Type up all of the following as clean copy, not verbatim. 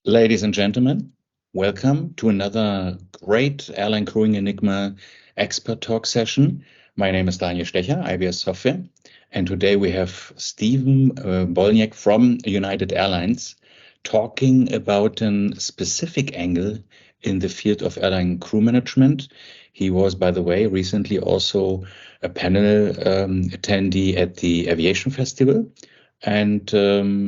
Ladies and gentlemen, welcome to another great airline crewing Enigma expert talk session. My name is Daniel Stecher, IBS Software, and today we have Stephen Boliek from United Airlines talking about a specific angle in the field of airline crew management. He was, by the way, recently also a panel attendee at the Aviation Festival. And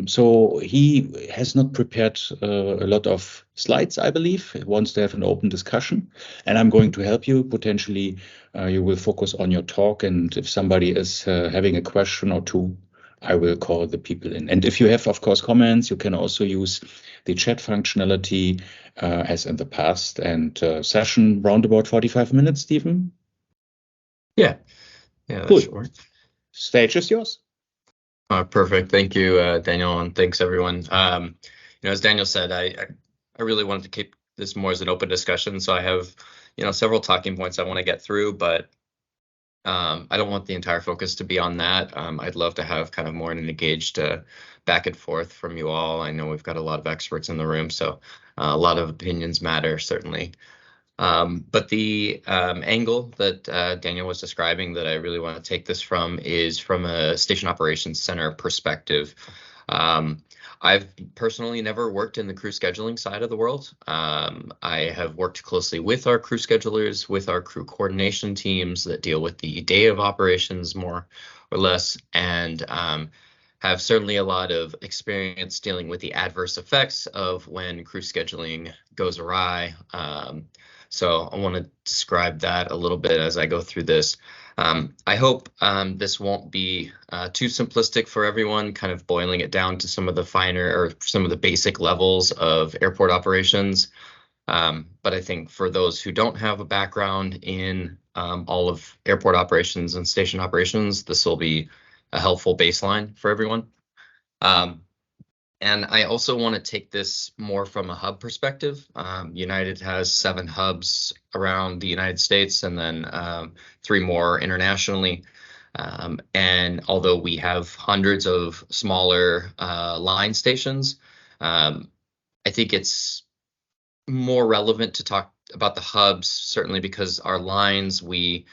so he has not prepared a lot of slides, I believe. He wants to have an open discussion, and I'm going to help you. Potentially, you will focus on your talk, and if somebody is having a question or two, I will call the people in. And if you have, of course, comments, you can also use the chat functionality as in the past. And session round about 45 minutes, Stephen? Yeah, that's cool. Short. Stage is yours. Perfect. Thank you, Daniel, and thanks everyone. As Daniel said, I really wanted to keep this more as an open discussion. So I have, several talking points I want to get through, but I don't want the entire focus to be on that. I'd love to have kind of more an engaged back and forth from you all. I know we've got a lot of experts in the room, so a lot of opinions matter, certainly. But the angle that Daniel was describing that I really want to take this from is from a station operations center perspective. I've personally never worked in the crew scheduling side of the world. I have worked closely with our crew schedulers, with our crew coordination teams that deal with the day of operations more or less, and have certainly a lot of experience dealing with the adverse effects of when crew scheduling goes awry. So I want to describe that a little bit as I go through this. I hope this won't be too simplistic for everyone, kind of boiling it down to some of the finer or some of the basic levels of airport operations. But I think for those who don't have a background in all of airport operations and station operations, this will be a helpful baseline for everyone. And I also want to take this more from a hub perspective. United has 7 hubs around the United States and then 3 more internationally. And although we have hundreds of smaller line stations, I think it's more relevant to talk about the hubs, certainly because our lines, we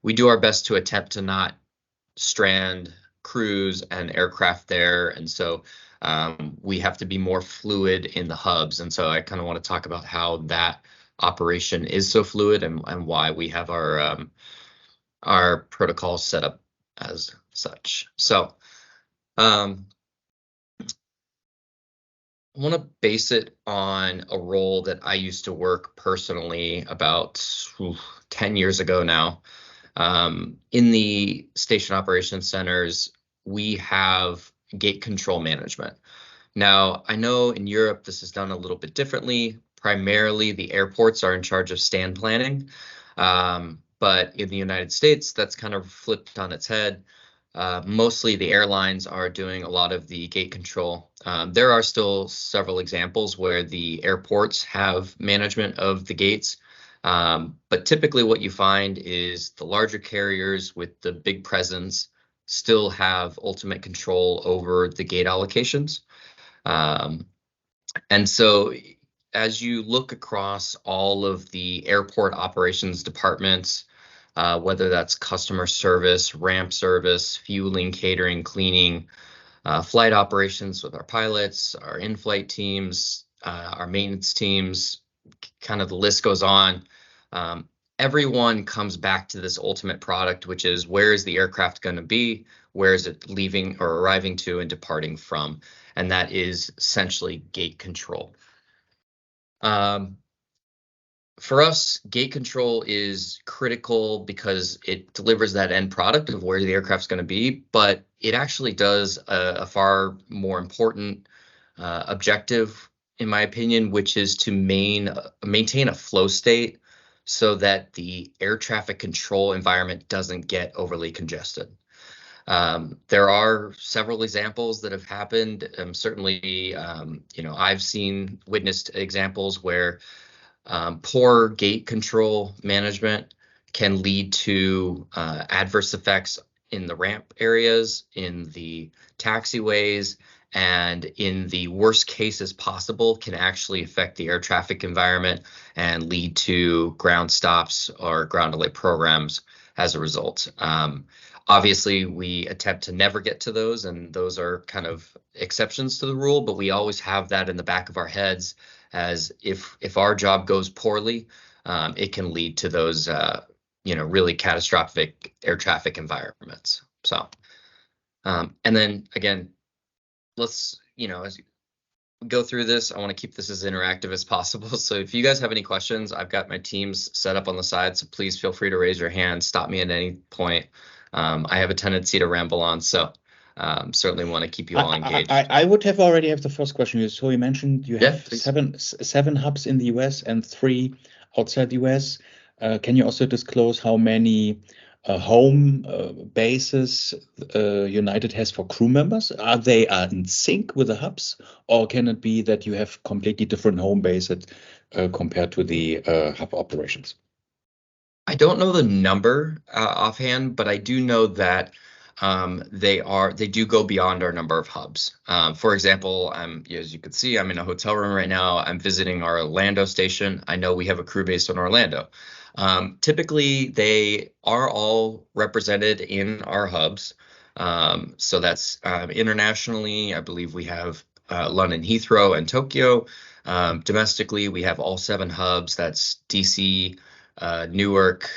do our best to attempt to not strand crews and aircraft there. And so we have to be more fluid in the hubs. And so I kind of want to talk about how that operation is so fluid and why we have our protocols set up as such. So I want to base it on a role that I used to work personally about 10 years ago now. In the station operations centers, we have gate control management. Now, I know in Europe this is done a little bit differently. Primarily, the airports are in charge of stand planning. But in the United States, that's kind of flipped on its head. Mostly the airlines are doing a lot of the gate control. There are still several examples where the airports have management of the gates. But typically what you find is the larger carriers with the big presence still have ultimate control over the gate allocations. And so as you look across all of the airport operations departments, whether that's customer service, ramp service, fueling, catering, cleaning, flight operations with our pilots, our in-flight teams, our maintenance teams, kind of the list goes on. Everyone comes back to this ultimate product, which is where is the aircraft going to be? Where is it leaving or arriving to and departing from? And that is essentially gate control. For us, gate control is critical because it delivers that end product of where the aircraft's going to be, but it actually does a far more important objective, in my opinion, which is to maintain a flow state so that the air traffic control environment doesn't get overly congested. There are several examples that have happened. Certainly, I've witnessed examples where poor gate control management can lead to adverse effects in the ramp areas, in the taxiways, and in the worst cases possible can actually affect the air traffic environment and lead to ground stops or ground delay programs as a result. Obviously, we attempt to never get to those, and those are kind of exceptions to the rule, but we always have that in the back of our heads as if our job goes poorly, it can lead to those really catastrophic air traffic environments. So, and then again, let's, as we go through this, I want to keep this as interactive as possible. So if you guys have any questions, I've got my teams set up on the side, so please feel free to raise your hand, stop me at any point. I have a tendency to ramble on, so certainly want to keep you all engaged. I would already have the first question. So you mentioned you have please. seven hubs in the US and 3 outside the US. Can you also disclose how many home bases United has for crew members? Are they in sync with the hubs, or can it be that you have completely different home bases compared to the hub operations? I don't know the number offhand, but I do know that they do go beyond our number of hubs. For example, as you can see, I'm in a hotel room right now. I'm visiting our Orlando station. I know we have a crew based in Orlando. Typically, they are all represented in our hubs. So that's internationally, I believe we have London Heathrow and Tokyo. Domestically, we have all 7 hubs. That's DC, Newark,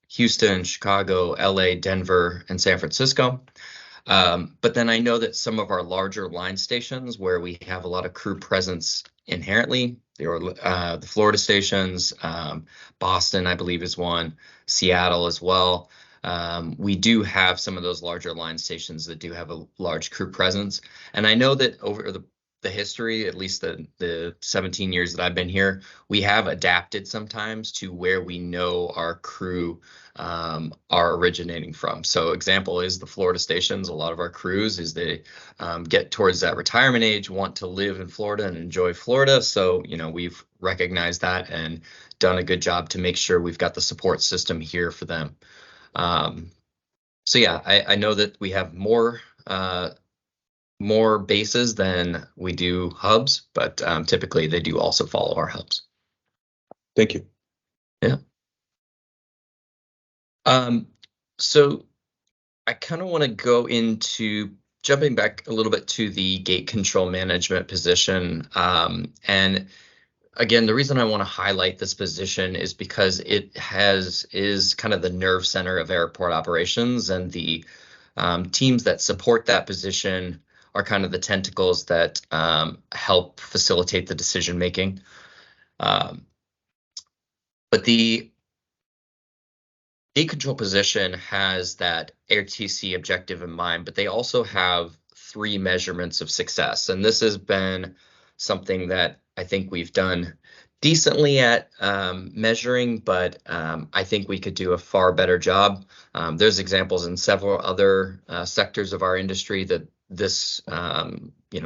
Houston, Chicago, LA, Denver, and San Francisco. But then I know that some of our larger line stations where we have a lot of crew presence inherently, the Florida stations, Boston, I believe, is one, Seattle as well. We do have some of those larger line stations that do have a large crew presence. And I know that over the history, at least the 17 years that I've been here, we have adapted sometimes to where we know our crew are originating from. So example is the Florida stations. A lot of our crews, as they get towards that retirement age, want to live in Florida and enjoy Florida. So, we've recognized that and done a good job to make sure we've got the support system here for them. So yeah, I know that we have more bases than we do hubs, but typically they do also follow our hubs. Thank you. Yeah. So I kind of want to go into jumping back a little bit to the gate control management position. And again, the reason I want to highlight this position is because it is kind of the nerve center of airport operations, and the teams that support that position are kind of the tentacles that help facilitate the decision making. But the gate control position has that AirTC objective in mind, but they also have 3 measurements of success. And this has been something that I think we've done decently at measuring, but I think we could do a far better job. There's examples in several other sectors of our industry that this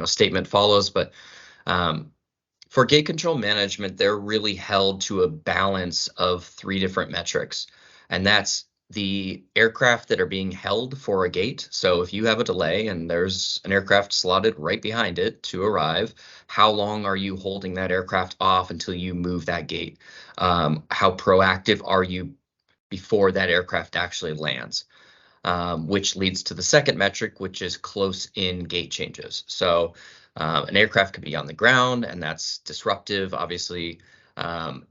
statement follows, but for gate control management, they're really held to a balance of 3 different metrics, and that's the aircraft that are being held for a gate. So if you have a delay and there's an aircraft slotted right behind it to arrive, how long are you holding that aircraft off until you move that gate? How proactive are you before that aircraft actually lands? Which leads to the second metric, which is close-in gate changes. So an aircraft could be on the ground, and that's disruptive. Obviously,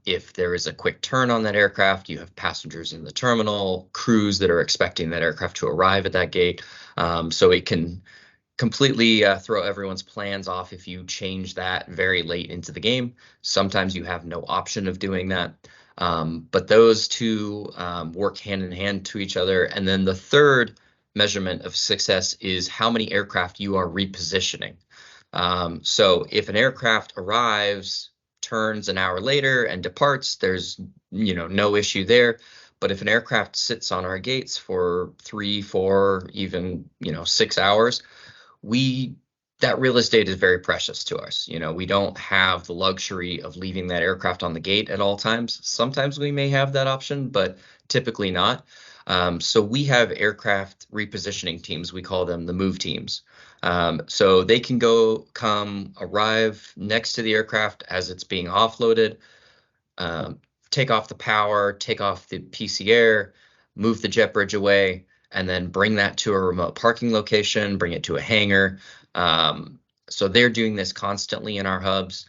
if there is a quick turn on that aircraft, you have passengers in the terminal, crews that are expecting that aircraft to arrive at that gate. So it can completely throw everyone's plans off if you change that very late into the game. Sometimes you have no option of doing that. But those 2 work hand in hand to each other. And then the third measurement of success is how many aircraft you are repositioning. So if an aircraft arrives, turns an hour later and departs, there's no issue there. But if an aircraft sits on our gates for 3, 4, even 6 hours, that real estate is very precious to us. We don't have the luxury of leaving that aircraft on the gate at all times. Sometimes we may have that option, but typically not. So we have aircraft repositioning teams. We call them the move teams. So they can come arrive next to the aircraft as it's being offloaded, take off the power, take off the PCR, move the jet bridge away, and then bring that to a remote parking location, bring it to a hangar. So they're doing this constantly in our hubs.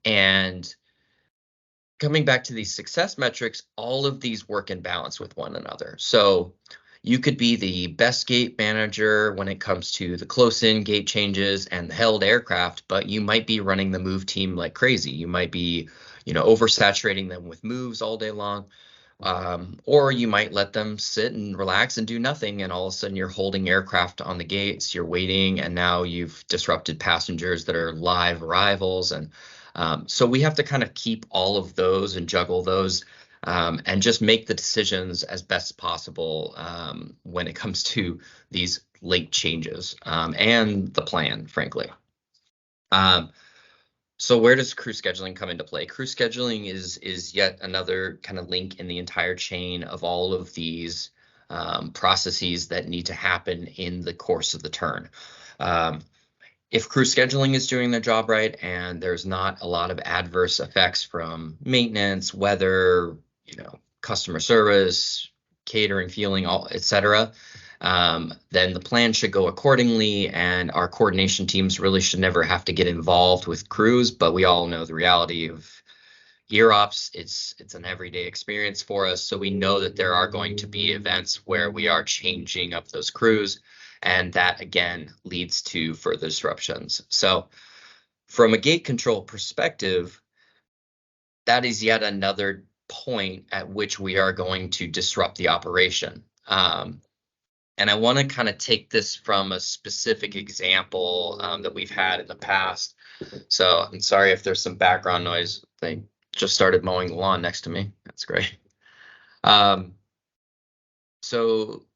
And coming back to these success metrics, all of these work in balance with one another. So you could be the best gate manager when it comes to the close-in gate changes and the held aircraft, but you might be running the move team like crazy. You might be, oversaturating them with moves all day long. Or you might let them sit and relax and do nothing, and all of a sudden you're holding aircraft on the gates, you're waiting, and now you've disrupted passengers that are live arrivals. And so we have to kind of keep all of those and juggle those, and just make the decisions as best as possible when it comes to these late changes, and the plan, frankly. So where does crew scheduling come into play? Crew scheduling is yet another kind of link in the entire chain of all of these processes that need to happen in the course of the turn. If crew scheduling is doing their job right and there's not a lot of adverse effects from maintenance, weather, customer service, catering, fueling, etc., then the plan should go accordingly, and our coordination teams really should never have to get involved with crews. But we all know the reality of year ops. It's an everyday experience for us, so we know that there are going to be events where we are changing up those crews, and that again leads to further disruptions. So from a gate control perspective, that is yet another point at which we are going to disrupt the operation. And I want to kind of take this from a specific example that we've had in the past. So I'm sorry if there's some background noise. They just started mowing the lawn next to me. That's great. So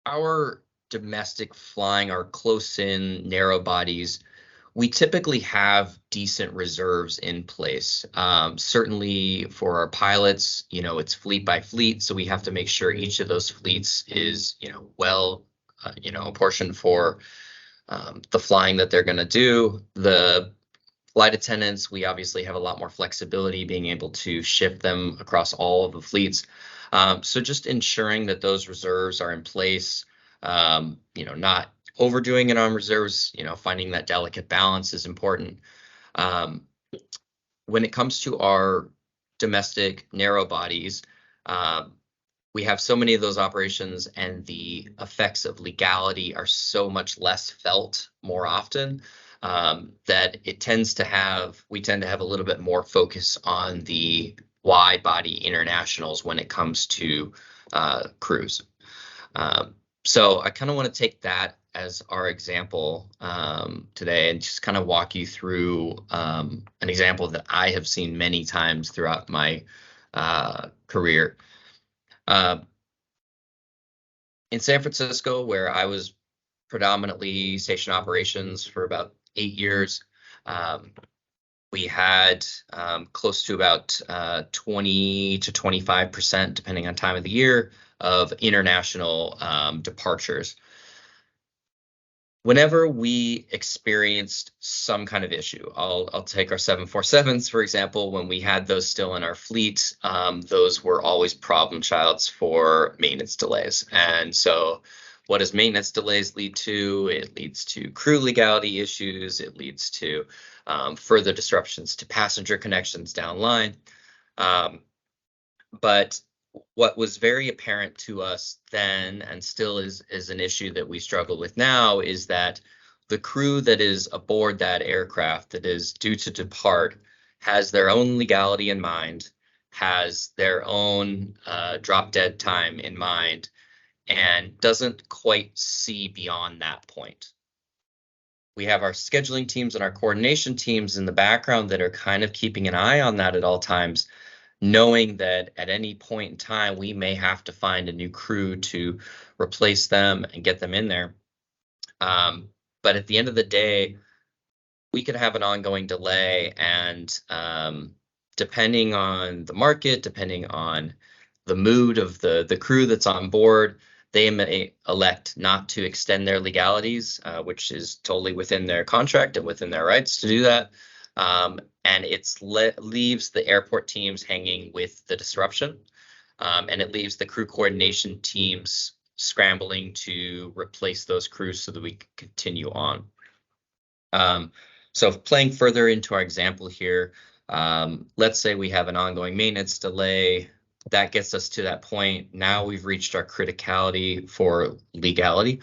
our domestic flying, our close-in narrow bodies, we typically have decent reserves in place. Certainly for our pilots, it's fleet by fleet, so we have to make sure each of those fleets is, well, apportioned for the flying that they're going to do. The flight attendants, we obviously have a lot more flexibility, being able to shift them across all of the fleets. So just ensuring that those reserves are in place, not overdoing it on reserves, finding that delicate balance is important. When it comes to our domestic narrow bodies, we have so many of those operations, and the effects of legality are so much less felt more often, that we tend to have a little bit more focus on the wide body internationals when it comes to crews. So I kind of want to take that as our example today, and just kind of walk you through an example that I have seen many times throughout my career. In San Francisco, where I was predominantly station operations for about 8 years, we had close to about 20 to 25%, depending on time of the year, of international departures. Whenever we experienced some kind of issue, I'll take our 747s, for example. When we had those still in our fleet, those were always problem childs for maintenance delays. And so what does maintenance delays lead to? It leads to crew legality issues. It leads to further disruptions to passenger connections down line. But what was very apparent to us then, and still is an issue that we struggle with now, is that the crew that is aboard that aircraft that is due to depart has their own legality in mind, has their own drop dead time in mind, and doesn't quite see beyond that point. We have our scheduling teams and our coordination teams in the background that are kind of keeping an eye on that at all times, knowing that at any point in time, we may have to find a new crew to replace them and get them in there. But at the end of the day, we could have an ongoing delay, and depending on the market, depending on the mood of the crew that's on board. They may elect not to extend their legalities, which is totally within their contract and within their rights to do that. And it leaves the airport teams hanging with the disruption. And it leaves the crew coordination teams scrambling to replace those crews so that we can continue on. So playing further into our example here, let's say we have an ongoing maintenance delay. That gets us to that point. Now we've reached our criticality for legality.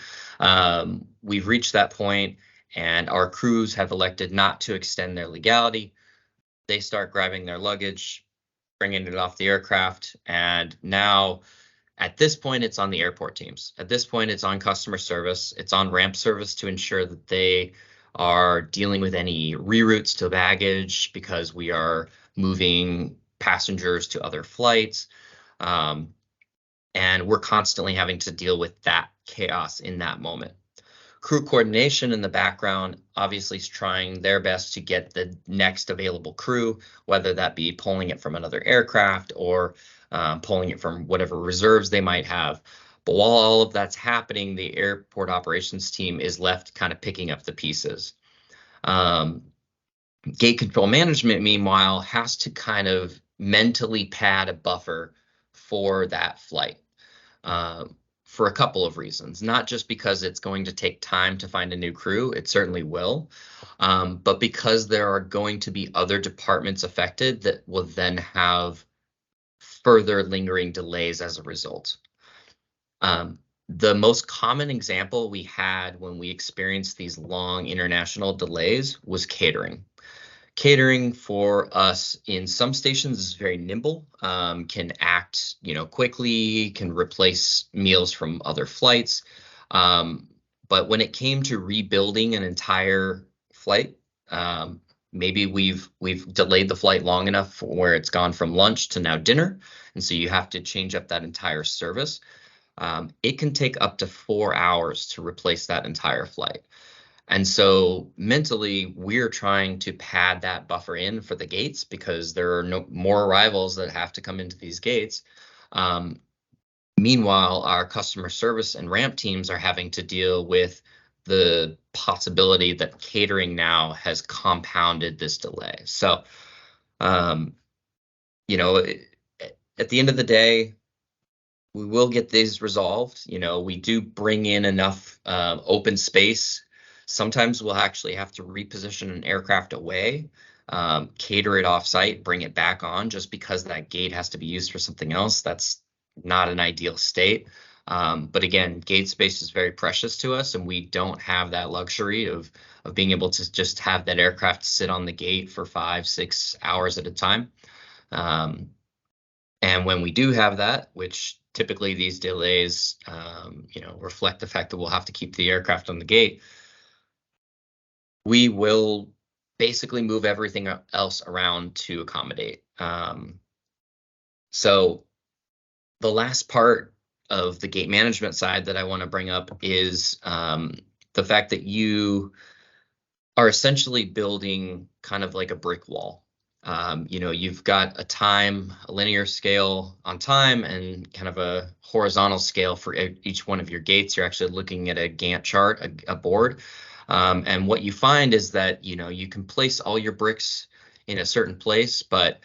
We've reached that point, and our crews have elected not to extend their legality. They start grabbing their luggage, bringing it off the aircraft, and now at this point, it's on the airport teams. At this point, it's on customer service. It's on ramp service to ensure that they are dealing with any reroutes to baggage because we are moving passengers to other flights. And we're constantly having to deal with that chaos in that moment. Crew coordination in the background obviously is trying their best to get the next available crew, whether that be pulling it from another aircraft or pulling it from whatever reserves they might have. But while all of that's happening, the airport operations team is left kind of picking up the pieces. Gate control management, meanwhile, has to kind of mentally pad a buffer for that flight. For a couple of reasons, not just because it's going to take time to find a new crew, it certainly will, but because there are going to be other departments affected that will then have further lingering delays as a result. The most common example we had when we experienced these long international delays was catering. Catering for us in some stations is very nimble, can act, quickly, can replace meals from other flights. But when it came to rebuilding an entire flight, maybe we've delayed the flight long enough where it's gone from lunch to now dinner, and so you have to change up that entire service. It can take up to 4 hours to replace that entire flight. And so mentally, we're trying to pad that buffer in for the gates because there are no more arrivals that have to come into these gates. Meanwhile, our customer service and ramp teams are having to deal with the possibility that catering now has compounded this delay. So, at the end of the day, we will get these resolved. We do bring in enough open space. Sometimes we'll actually have to reposition an aircraft away, cater it off-site, bring it back on just because that gate has to be used for something else. That's not an ideal state. But again, gate space is very precious to us, and we don't have that luxury of being able to just have that aircraft sit on the gate for 5-6 hours at a time. And when we do have that, which typically these delays, reflect the fact that we'll have to keep the aircraft on the gate, we will basically move everything else around to accommodate. So the last part of the gate management side that I want to bring up is the fact that you are essentially building kind of like a brick wall. You've got a linear scale on time and kind of a horizontal scale for each one of your gates. You're actually looking at a Gantt chart, a board. And what you find is that, you can place all your bricks in a certain place, but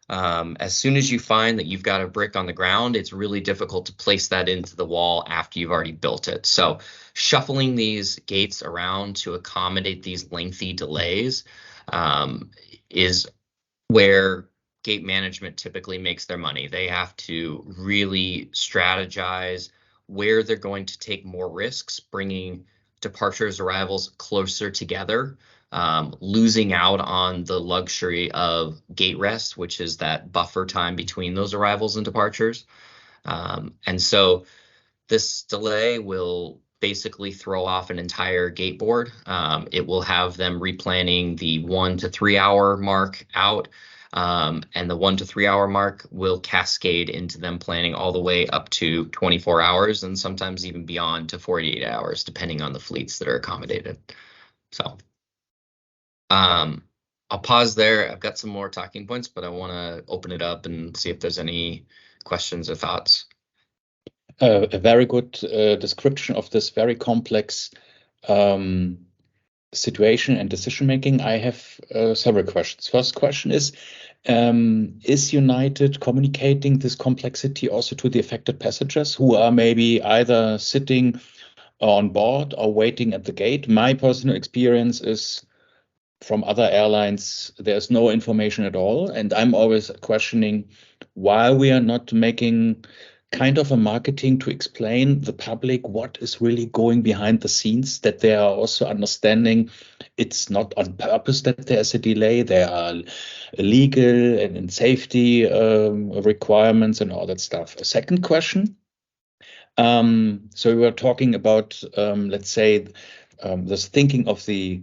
as soon as you find that you've got a brick on the ground, it's really difficult to place that into the wall after you've already built it. So shuffling these gates around to accommodate these lengthy delays is where gate management typically makes their money. They have to really strategize where they're going to take more risks, bringing departures, arrivals closer together, losing out on the luxury of gate rest, which is that buffer time between those arrivals and departures. And so this delay will basically throw off an entire gate board. It will have them replanning the 1 to 3 hour mark out. And the 1 to 3 hour mark will cascade into them planning all the way up to 24 hours and sometimes even beyond to 48 hours, depending on the fleets that are accommodated. So I'll pause there. I've got some more talking points, but I want to open it up and see if there's any questions or thoughts. A very good description of this very complex situation and decision making. I have several questions. First question is United communicating this complexity also to the affected passengers who are maybe either sitting on board or waiting at the gate? My personal experience is from other airlines, there's no information at all. And I'm always questioning why we are not making kind of a marketing to explain the public what is really going behind the scenes, that they are also understanding it's not on purpose that there's a delay. There are legal and safety requirements and all that stuff. A second question. So we were talking about, let's say, this thinking of the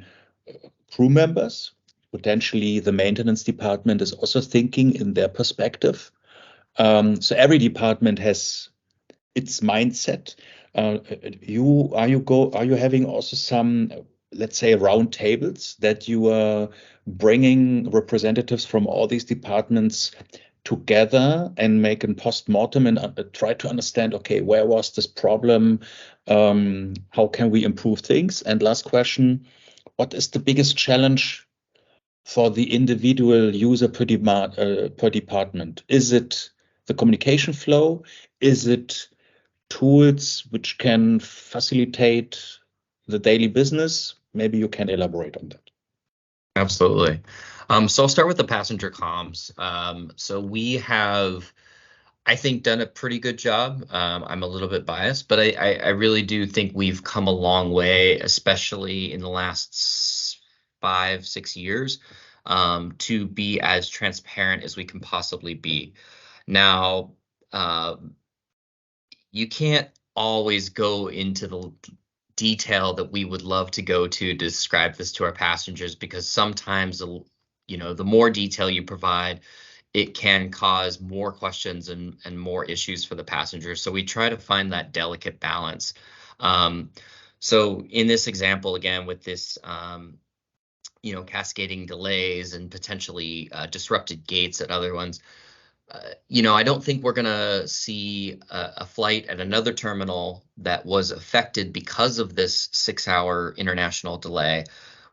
crew members. Potentially, the maintenance department is also thinking in their perspective. So every department has its mindset. Are you having also some, let's say, round tables that you are bringing representatives from all these departments together and make a post-mortem and try to understand, okay, where was this problem? How can we improve things? And last question, what is the biggest challenge for the individual user per department? Is it the communication flow? Is it tools which can facilitate the daily business? Maybe you can elaborate on that. Absolutely. So I'll start with the passenger comms. So we have, I think, done a pretty good job. I'm a little bit biased, but I really do think we've come a long way, especially in the last 5-6 years, to be as transparent as we can possibly be. Now, you can't always go into the detail that we would love to go to describe this to our passengers, because sometimes, the more detail you provide, it can cause more questions and more issues for the passengers. So we try to find that delicate balance. So in this example, again, with this, cascading delays and potentially disrupted gates at other ones, I don't think we're going to see a flight at another terminal that was affected because of this 6-hour international delay.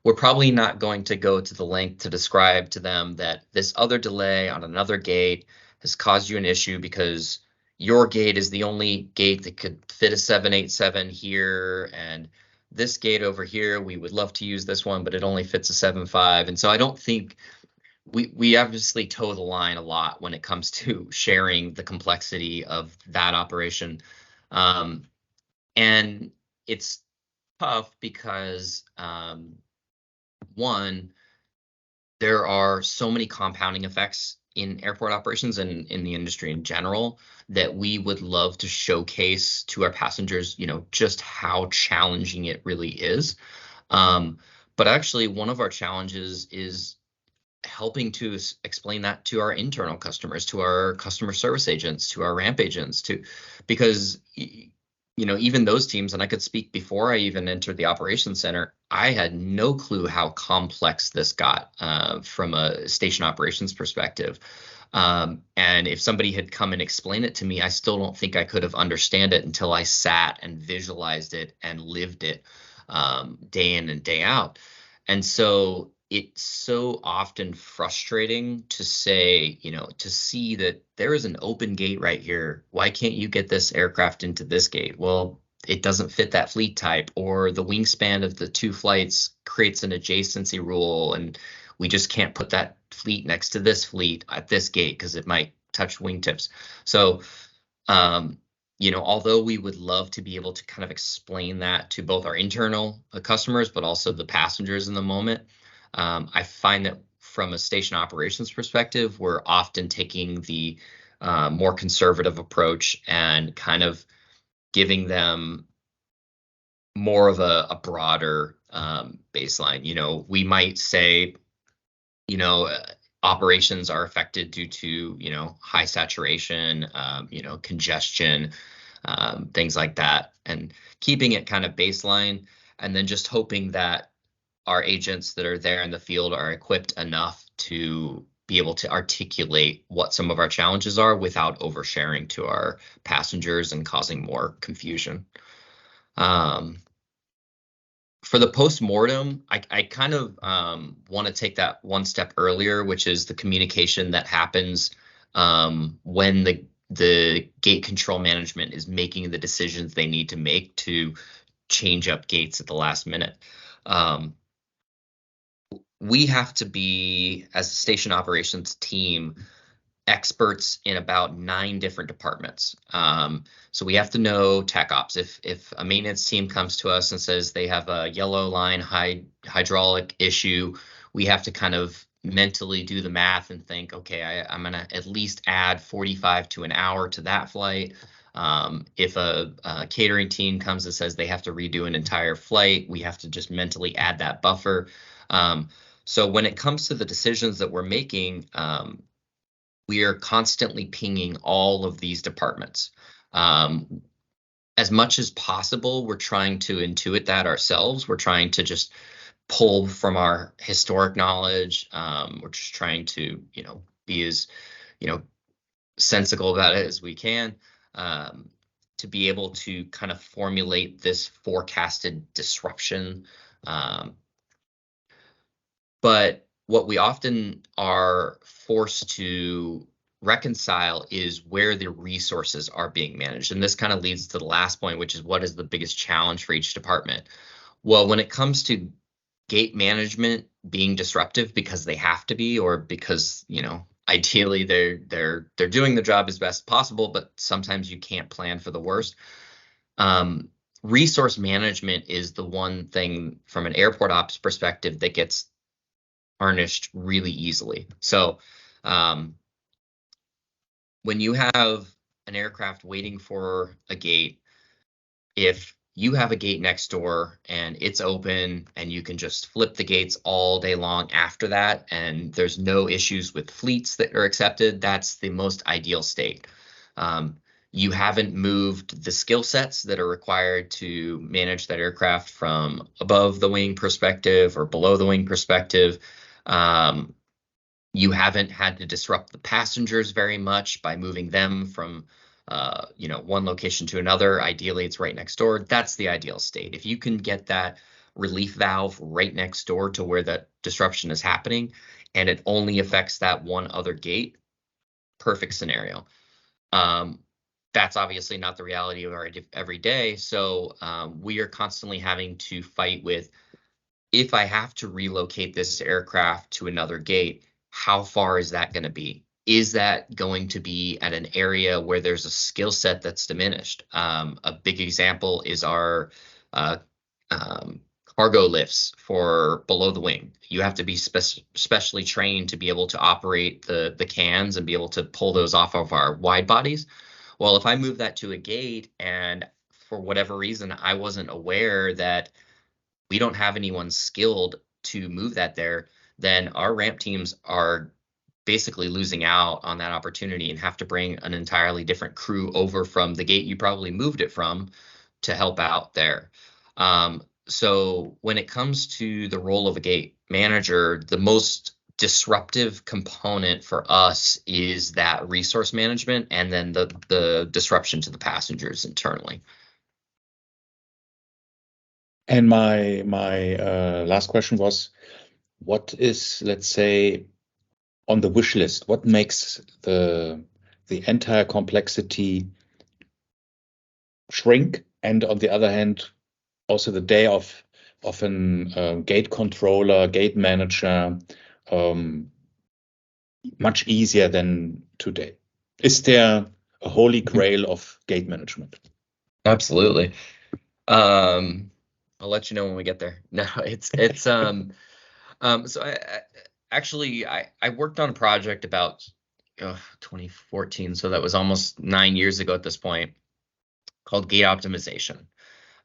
We're probably not going to go to the length to describe to them that this other delay on another gate has caused you an issue because your gate is the only gate that could fit a 787 here, and this gate over here, we would love to use this one, but it only fits a 75. And so I don't think we obviously toe the line a lot when it comes to sharing the complexity of that operation. And it's tough because, one, there are so many compounding effects in airport operations and in the industry in general that we would love to showcase to our passengers, just how challenging it really is. But actually, one of our challenges is helping to explain that to our internal customers, to our customer service agents, to our ramp agents, because even those teams, and I could speak before I even entered the operations center, I had no clue how complex this got from a station operations perspective. And if somebody had come and explained it to me, I still don't think I could have understand it until I sat and visualized it and lived it day in and day out. And so it's so often frustrating to say, to see that there is an open gate right here. Why can't you get this aircraft into this gate? Well, it doesn't fit that fleet type, or the wingspan of the two flights creates an adjacency rule, and we just can't put that fleet next to this fleet at this gate because it might touch wingtips. So, although we would love to be able to kind of explain that to both our internal customers, but also the passengers in the moment, I find that from a station operations perspective, we're often taking the more conservative approach and kind of giving them more of a broader baseline. We might say, operations are affected due to, high saturation, congestion, things like that, and keeping it kind of baseline, and then just hoping that our agents that are there in the field are equipped enough to be able to articulate what some of our challenges are without oversharing to our passengers and causing more confusion. For the post-mortem, I kind of want to take that one step earlier, which is the communication that happens when the gate control management is making the decisions they need to make to change up gates at the last minute. We have to be, as a station operations team, experts in about 9 different departments. So we have to know tech ops. If a maintenance team comes to us and says they have a yellow line hydraulic issue, we have to kind of mentally do the math and think, okay, I'm going to at least add 45 to an hour to that flight. If a catering team comes and says they have to redo an entire flight, we have to just mentally add that buffer. So when it comes to the decisions that we're making, we are constantly pinging all of these departments. As much as possible, we're trying to intuit that ourselves. We're trying to just pull from our historic knowledge. We're just trying to, be as, sensical about it as we can, to be able to kind of formulate this forecasted disruption. But what we often are forced to reconcile is where the resources are being managed. And this kind of leads to the last point, which is what is the biggest challenge for each department? Well, when it comes to gate management being disruptive because they have to be, or because, ideally they're doing the job as best possible, but sometimes you can't plan for the worst. Resource management is the one thing from an airport ops perspective that gets tarnished really easily. So when you have an aircraft waiting for a gate, if you have a gate next door and it's open and you can just flip the gates all day long after that, and there's no issues with fleets that are accepted, that's the most ideal state. You haven't moved the skill sets that are required to manage that aircraft from above the wing perspective or below the wing perspective. You haven't had to disrupt the passengers very much by moving them from one location to another. Ideally, it's right next door. That's the ideal state. If you can get that relief valve right next door to where that disruption is happening, and it only affects that one other gate, perfect scenario. That's obviously not the reality of our every day. So we are constantly having to fight with, if I have to relocate this aircraft to another gate, how far is that going to be? Is that going to be at an area where there's a skill set that's diminished? A big example is our cargo lifts for below the wing. You have to be specially trained to be able to operate the cans and be able to pull those off of our wide bodies. Well, if I move that to a gate and for whatever reason, I wasn't aware that we don't have anyone skilled to move that there, then our ramp teams are basically losing out on that opportunity and have to bring an entirely different crew over from the gate you probably moved it from to help out there. So when it comes to the role of a gate manager, the most disruptive component for us is that resource management and then the disruption to the passengers internally. And my last question was, what is, let's say, on the wish list? What makes the entire complexity shrink, and on the other hand, also the day of an gate controller, gate manager, much easier than today? Is there a holy grail of gate management? Absolutely. I'll let you know when we get there. No, it's so I worked on a project about 2014, so that was almost 9 years ago at this point, called gate optimization.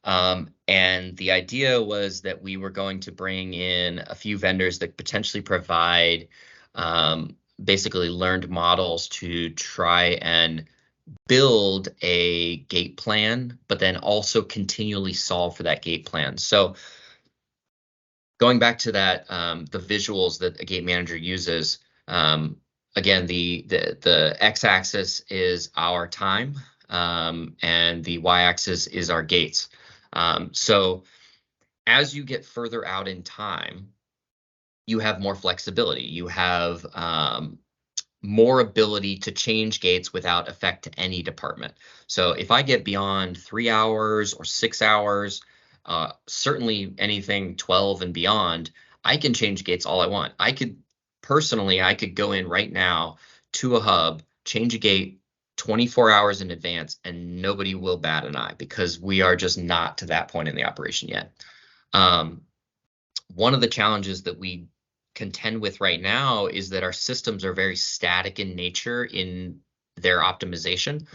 And the idea was that we were going to bring in a few vendors that potentially provide basically learned models to try and build a gate plan, but then also continually solve for that gate plan. So going back to that, the visuals that a gate manager uses, Again, the x-axis is our time, and the y-axis is our gates. So as you get further out in time, you have more flexibility. You have more ability to change gates without effect to any department. So if I get beyond 3 hours or 6 hours, certainly anything 12 and beyond, I can change gates all I want. I could go in right now to a hub, change a gate 24 hours in advance, and nobody will bat an eye because we are just not to that point in the operation yet. One of the challenges that we contend with right now is that our systems are very static in nature in their optimization,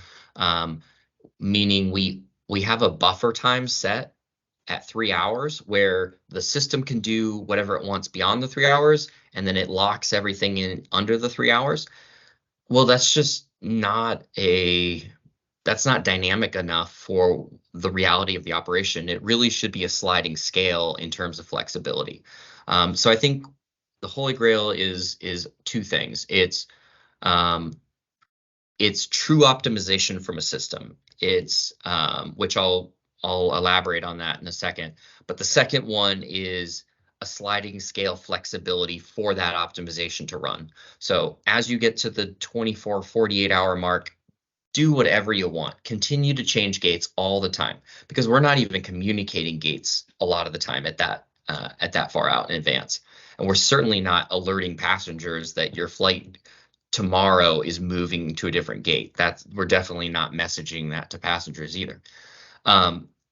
meaning we have a buffer time set at 3 hours where the system can do whatever it wants beyond the 3 hours, and then it locks everything in under the 3 hours. Well, that's not dynamic enough for the reality of the operation. It really should be a sliding scale in terms of flexibility. So I think the holy grail is two things. It's true optimization from a system. It's which I'll elaborate on that in a second. But the second one is a sliding scale flexibility for that optimization to run. So as you get to the 24, 48 hour mark, do whatever you want. Continue to change gates all the time because we're not even communicating gates a lot of the time at that far out in advance. And we're certainly not alerting passengers that your flight tomorrow is moving to a different gate. We're definitely not messaging that to passengers either.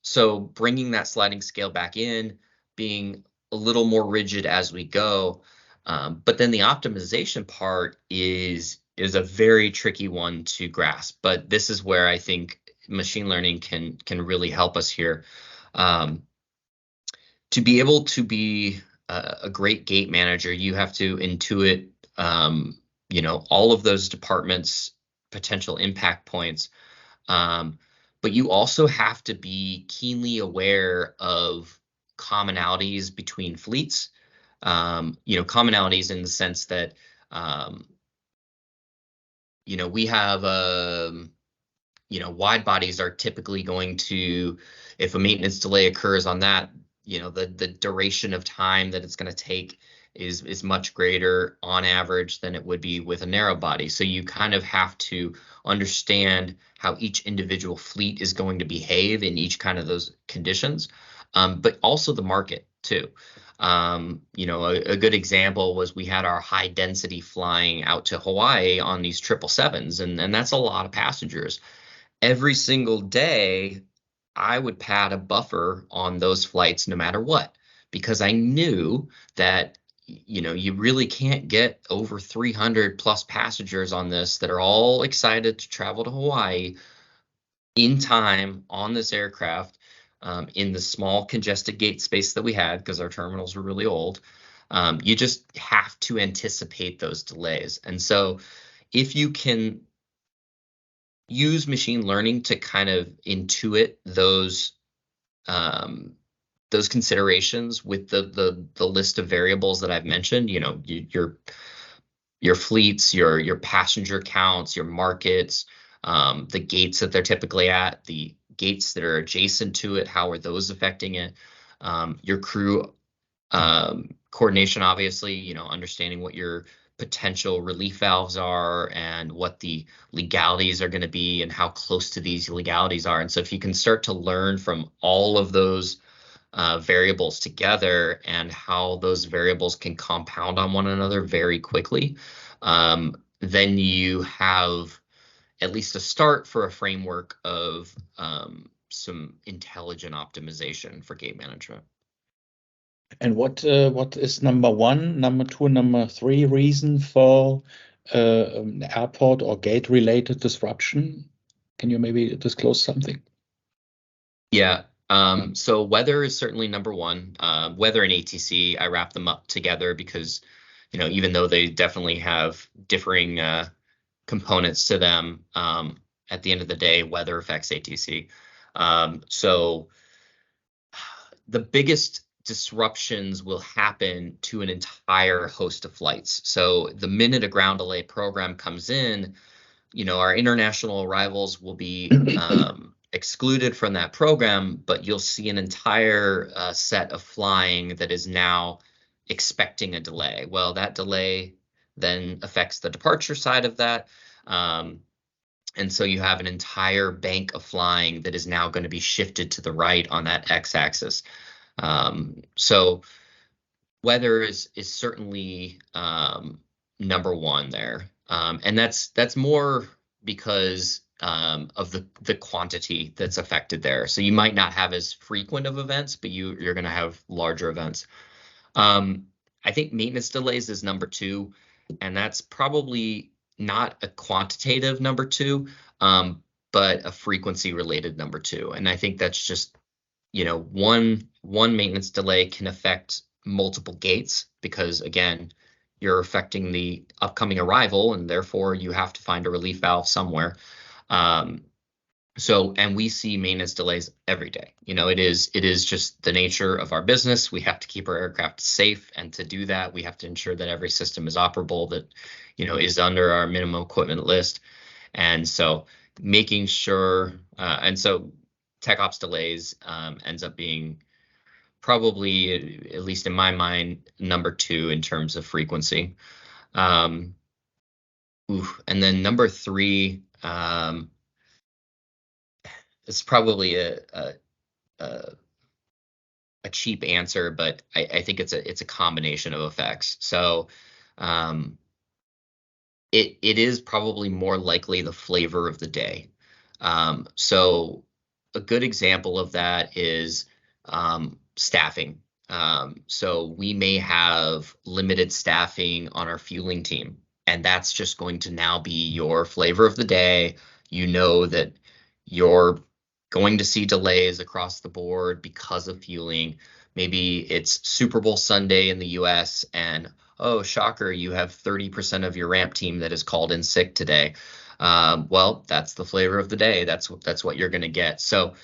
So bringing that sliding scale back in, being a little more rigid as we go. But then the optimization part is a very tricky one to grasp. But this is where I think machine learning can really help us here. To be able to be a great gate manager, you have to intuit, all of those departments' potential impact points. But you also have to be keenly aware of commonalities between fleets. Commonalities in the sense that, we have, wide bodies are typically going to, if a maintenance delay occurs on that, the duration of time that it's going to take is much greater on average than it would be with a narrow body. So you kind of have to understand how each individual fleet is going to behave in each kind of those conditions, but also the market too. A good example was we had our high density flying out to Hawaii on these 777s, and that's a lot of passengers. Every single day, I would pad a buffer on those flights no matter what, because I knew that you really can't get over 300 plus passengers on this that are all excited to travel to Hawaii in time on this aircraft, in the small congested gate space that we had because our terminals were really old. You just have to anticipate those delays. And so if you can use machine learning to kind of intuit those considerations with the list of variables that I've mentioned, your fleets, your passenger counts, your markets, the gates that they're typically at, the gates that are adjacent to it, how are those affecting it, your crew coordination, obviously, understanding what your potential relief valves are and what the legalities are going to be and how close to these legalities are. And so if you can start to learn from all of those variables together and how those variables can compound on one another very quickly, then you have at least a start for a framework of some intelligent optimization for gate management. And what is number one, number two, number three reason for airport or gate related disruption? Can you maybe disclose something? Yeah. So weather is certainly number one. Weather and ATC, I wrap them up together because, even though they definitely have differing components to them, at the end of the day, weather affects ATC. So the biggest disruptions will happen to an entire host of flights. So the minute a ground delay program comes in, our international arrivals will be excluded from that program, but you'll see an entire set of flying that is now expecting a delay. Well, that delay then affects the departure side of that. And so you have an entire bank of flying that is now going to be shifted to the right on that x-axis. So weather is certainly number one there. And that's more because of the quantity that's affected there. So you might not have as frequent of events, but you're going to have larger events. I think maintenance delays is number two, and that's probably not a quantitative number two, but a frequency related number two. And I think that's just, one maintenance delay can affect multiple gates because, again, you're affecting the upcoming arrival, and therefore you have to find a relief valve somewhere. And we see maintenance delays every day. It is just the nature of our business. We have to keep our aircraft safe, and to do that, we have to ensure that every system is operable, that is under our minimum equipment list. And so making sure, tech ops delays ends up being probably, at least in my mind, number two in terms of frequency. And then number three, it's probably a cheap answer, but I think it's a combination of effects. So it is probably more likely the flavor of the day. So a good example of that is staffing. So we may have limited staffing on our fueling team, and that's just going to now be your flavor of the day. That you're going to see delays across the board because of fueling. Maybe it's Super Bowl Sunday in the US, and oh, shocker, you have 30% of your ramp team that is called in sick today. Well, that's the flavor of the day. That's what you're going to get. So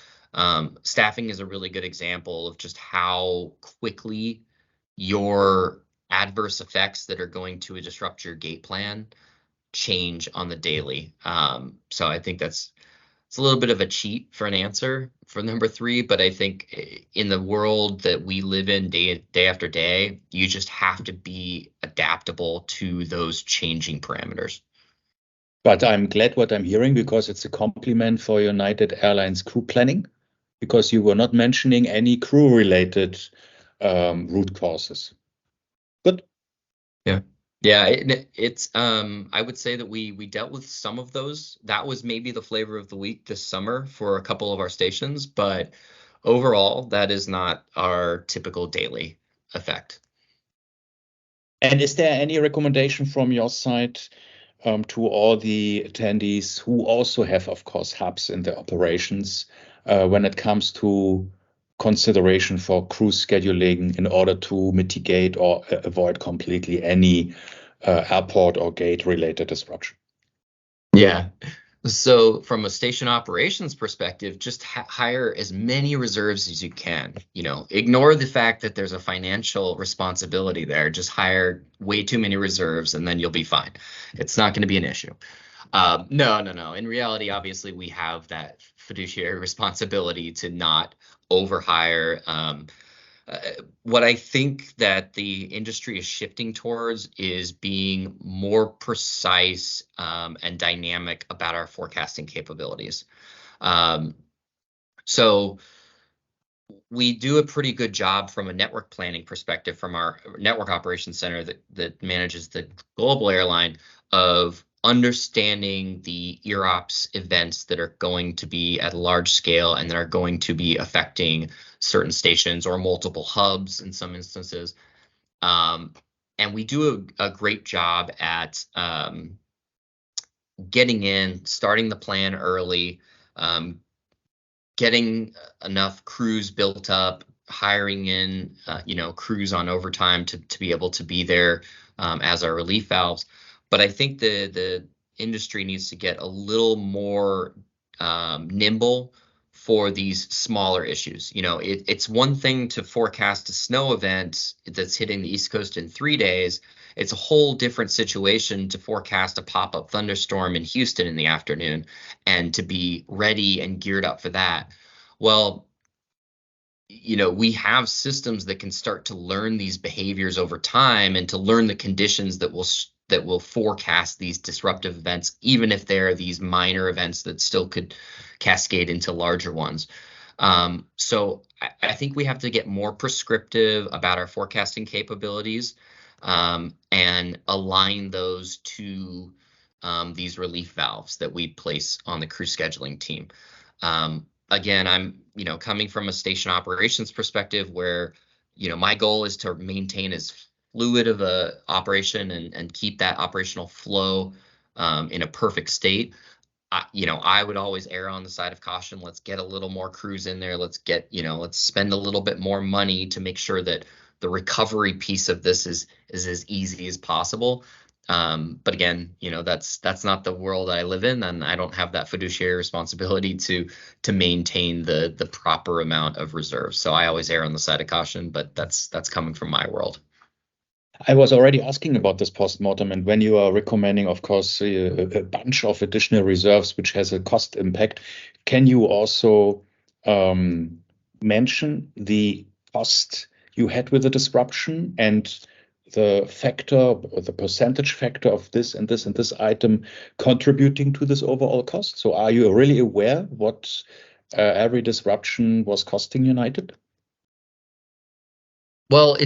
staffing is a really good example of just how quickly your adverse effects that are going to disrupt your gate plan change on the daily. So I think it's a little bit of a cheat for an answer for number three, but I think in the world that we live in day after day, you just have to be adaptable to those changing parameters. But I'm glad what I'm hearing, because it's a compliment for United Airlines crew planning, because you were not mentioning any crew related root causes. Good. Yeah, it's I would say that we dealt with some of those. That was maybe the flavor of the week this summer for a couple of our stations, but overall, that is not our typical daily effect. And is there any recommendation from your side to all the attendees who also have, of course, hubs in their operations when it comes to consideration for crew scheduling in order to mitigate or avoid completely any airport or gate related disruption? Yeah. So from a station operations perspective, just hire as many reserves as you can. Ignore the fact that there's a financial responsibility there. Just hire way too many reserves, and then you'll be fine. It's not going to be an issue. No. In reality, obviously, we have that fiduciary responsibility to not overhire. What I think that the industry is shifting towards is being more precise and dynamic about our forecasting capabilities. So we do a pretty good job from a network planning perspective from our network operations center that manages the global airline, of understanding the EROPS events that are going to be at a large scale and that are going to be affecting certain stations or multiple hubs in some instances. And we do a great job at starting the plan early, getting enough crews built up, hiring in, crews on overtime to be able to be there as our relief valves. But I think the industry needs to get a little more nimble for these smaller issues. It's one thing to forecast a snow event that's hitting the East Coast in 3 days. It's a whole different situation to forecast a pop-up thunderstorm in Houston in the afternoon and to be ready and geared up for that. Well, we have systems that can start to learn these behaviors over time and to learn the conditions that will forecast these disruptive events, even if there are these minor events that still could cascade into larger ones. So I think we have to get more prescriptive about our forecasting capabilities, and align those to these relief valves that we place on the crew scheduling team. Again, I'm coming from a station operations perspective where my goal is to maintain as fluid of a operation and keep that operational flow in a perfect state. I would always err on the side of caution. Let's get a little more crews in there. Let's spend a little bit more money to make sure that the recovery piece of this is as easy as possible. But again, that's not the world I live in, and I don't have that fiduciary responsibility to maintain the proper amount of reserves. So I always err on the side of caution, but that's coming from my world. I was already asking about this postmortem, and when you are recommending, of course, a bunch of additional reserves, which has a cost impact, can you also mention the cost you had with the disruption and the factor, the percentage factor of this and this and this item contributing to this overall cost? So are you really aware what every disruption was costing United? Well,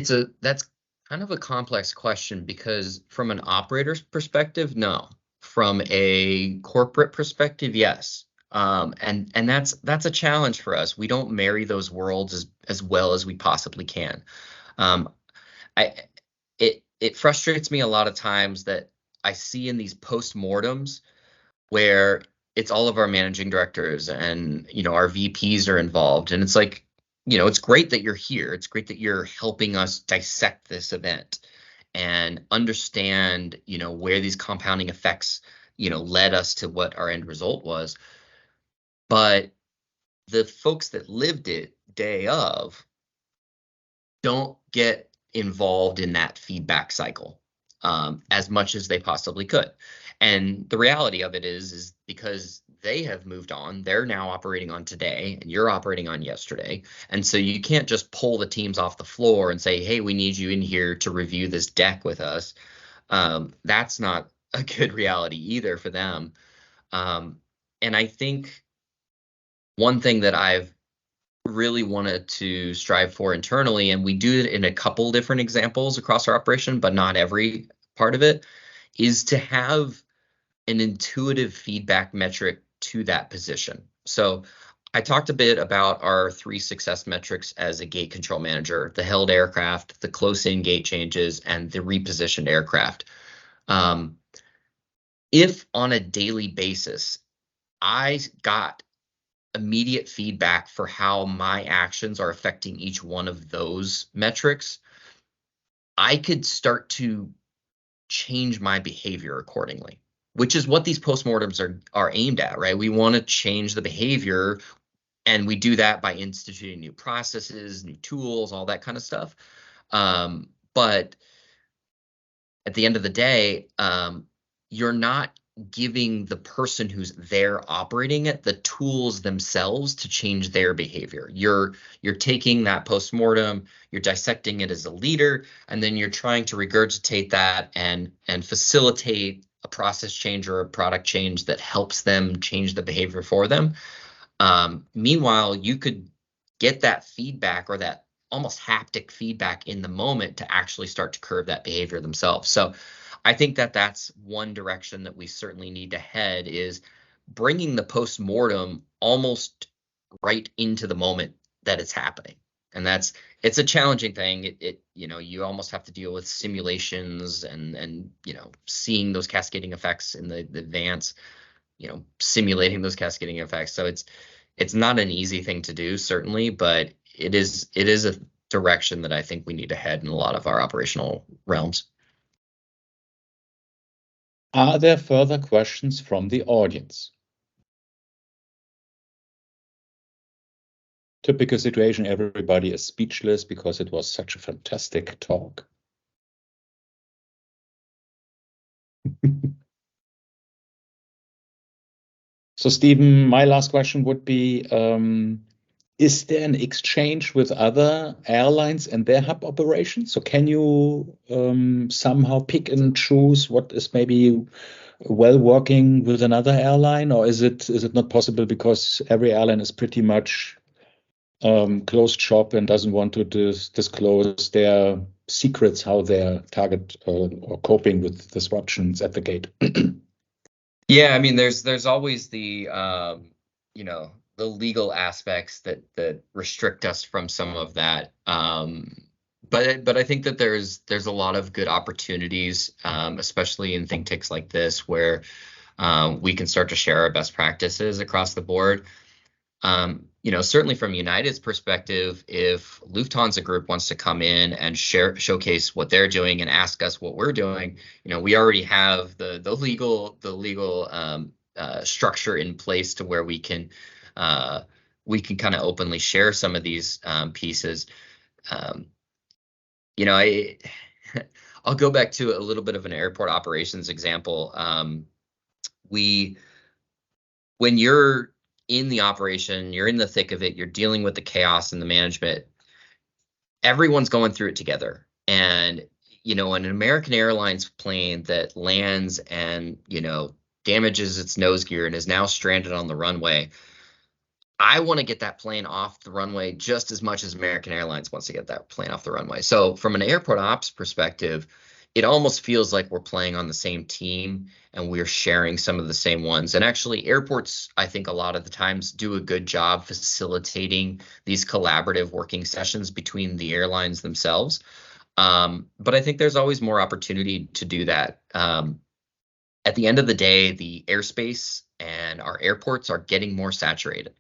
that's kind of a complex question because from an operator's perspective, no. From a corporate perspective, yes. And that's a challenge for us. We don't marry those worlds as well as we possibly can. Um, I it frustrates me a lot of times that I see in these postmortems where it's all of our managing directors and our VPs are involved, and it's like, it's great that you're here. It's great that you're helping us dissect this event and understand, where these compounding effects, led us to what our end result was. But the folks that lived it day of don't get involved in that feedback cycle as much as they possibly could. And the reality of it is because they have moved on, they're now operating on today and you're operating on yesterday. And so you can't just pull the teams off the floor and say, hey, we need you in here to review this deck with us. That's not a good reality either for them. And I think one thing that I've really wanted to strive for internally, and we do it in a couple different examples across our operation, but not every part of it, is to have an intuitive feedback metric to that position. So I talked a bit about our 3 success metrics as a gate control manager: the held aircraft, the close-in gate changes, and the repositioned aircraft. If on a daily basis I got immediate feedback for how my actions are affecting each one of those metrics, I could start to change my behavior accordingly, which is what these postmortems are aimed at, right? We want to change the behavior, and we do that by instituting new processes, new tools, all that kind of stuff. But at the end of the day, you're not giving the person who's there operating it the tools themselves to change their behavior. You're taking that postmortem, you're dissecting it as a leader, and then you're trying to regurgitate that and facilitate a process change or a product change that helps them change the behavior for them. Meanwhile, you could get that feedback or that almost haptic feedback in the moment to actually start to curb that behavior themselves. So I think that's one direction that we certainly need to head, is bringing the postmortem almost right into the moment that it's happening. And it's a challenging thing. You almost have to deal with simulations and seeing those cascading effects in the advance, simulating those cascading effects. So it's not an easy thing to do, certainly, but it is a direction that I think we need to head in a lot of our operational realms. Are there further questions from the audience? typical situation, everybody is speechless because it was such a fantastic talk. So, Stephen, my last question would be, is there an exchange with other airlines and their hub operations? So can you somehow pick and choose what is maybe well working with another airline, or is it not possible because every airline is pretty much closed shop and doesn't want to disclose their secrets, how their target or coping with disruptions at the gate? Yeah, I mean, there's always the the legal aspects that restrict us from some of that. But I think that there's a lot of good opportunities, especially in think tanks like this, where we can start to share our best practices across the board. Certainly from United's perspective, if Lufthansa Group wants to come in and showcase what they're doing and ask us what we're doing, we already have the legal structure in place to where we can kind of openly share some of these pieces. I'll go back to a little bit of an airport operations example. When you're in the operation, you're in the thick of it, you're dealing with the chaos and the management, everyone's going through it together. And, an American Airlines plane that lands and, damages its nose gear and is now stranded on the runway, I want to get that plane off the runway just as much as American Airlines wants to get that plane off the runway. So from an airport ops perspective, it almost feels like we're playing on the same team and we're sharing some of the same ones. And actually, airports, I think a lot of the times do a good job facilitating these collaborative working sessions between the airlines themselves. But I think there's always more opportunity to do that. At the end of the day, the airspace and our airports are getting more saturated.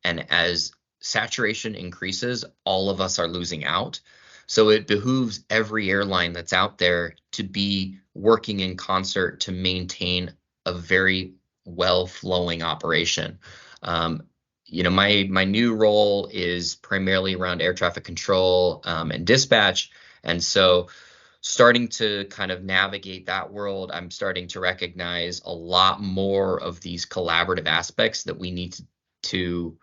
And as saturation increases, all of us are losing out. So it behooves every airline that's out there to be working in concert to maintain a very well-flowing operation. My new role is primarily around air traffic control and dispatch. And so starting to kind of navigate that world, I'm starting to recognize a lot more of these collaborative aspects that we need to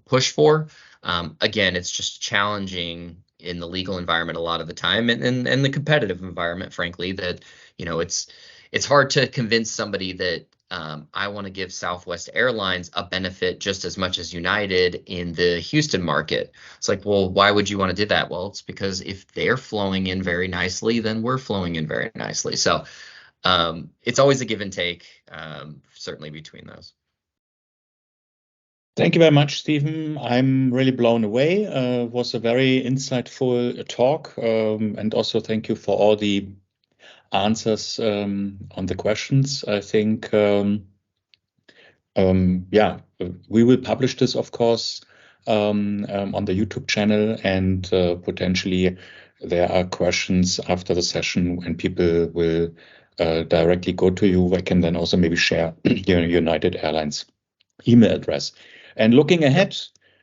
push for. Again, it's just challenging in the legal environment a lot of the time, and the competitive environment, frankly, that it's hard to convince somebody that I want to give Southwest Airlines a benefit just as much as United in the Houston market. It's like, well, why would you want to do that? Well, it's because if they're flowing in very nicely, then we're flowing in very nicely. So it's always a give and take, certainly between those. Thank you very much, Stephen. I'm really blown away. It was a very insightful talk. And also thank you for all the answers on the questions. I think, we will publish this, of course, on the YouTube channel, and potentially there are questions after the session and people will directly go to you. I can then also maybe share your United Airlines email address. And looking ahead,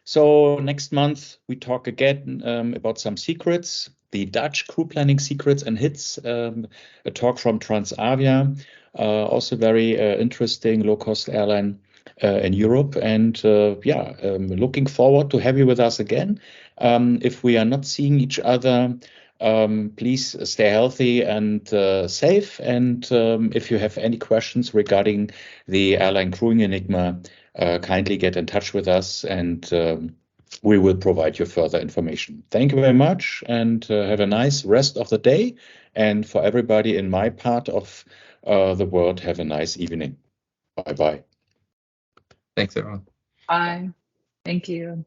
so next month we talk again about some secrets, the Dutch crew planning secrets and hits, a talk from Transavia, also very interesting low-cost airline in Europe. And looking forward to have you with us again. If we are not seeing each other, please stay healthy and safe. And if you have any questions regarding the airline crewing Enigma, kindly get in touch with us, and we will provide you further information. Thank you very much, and have a nice rest of the day. And for everybody in my part of the world, have a nice evening. Bye-bye. Thanks, everyone. Bye. Thank you.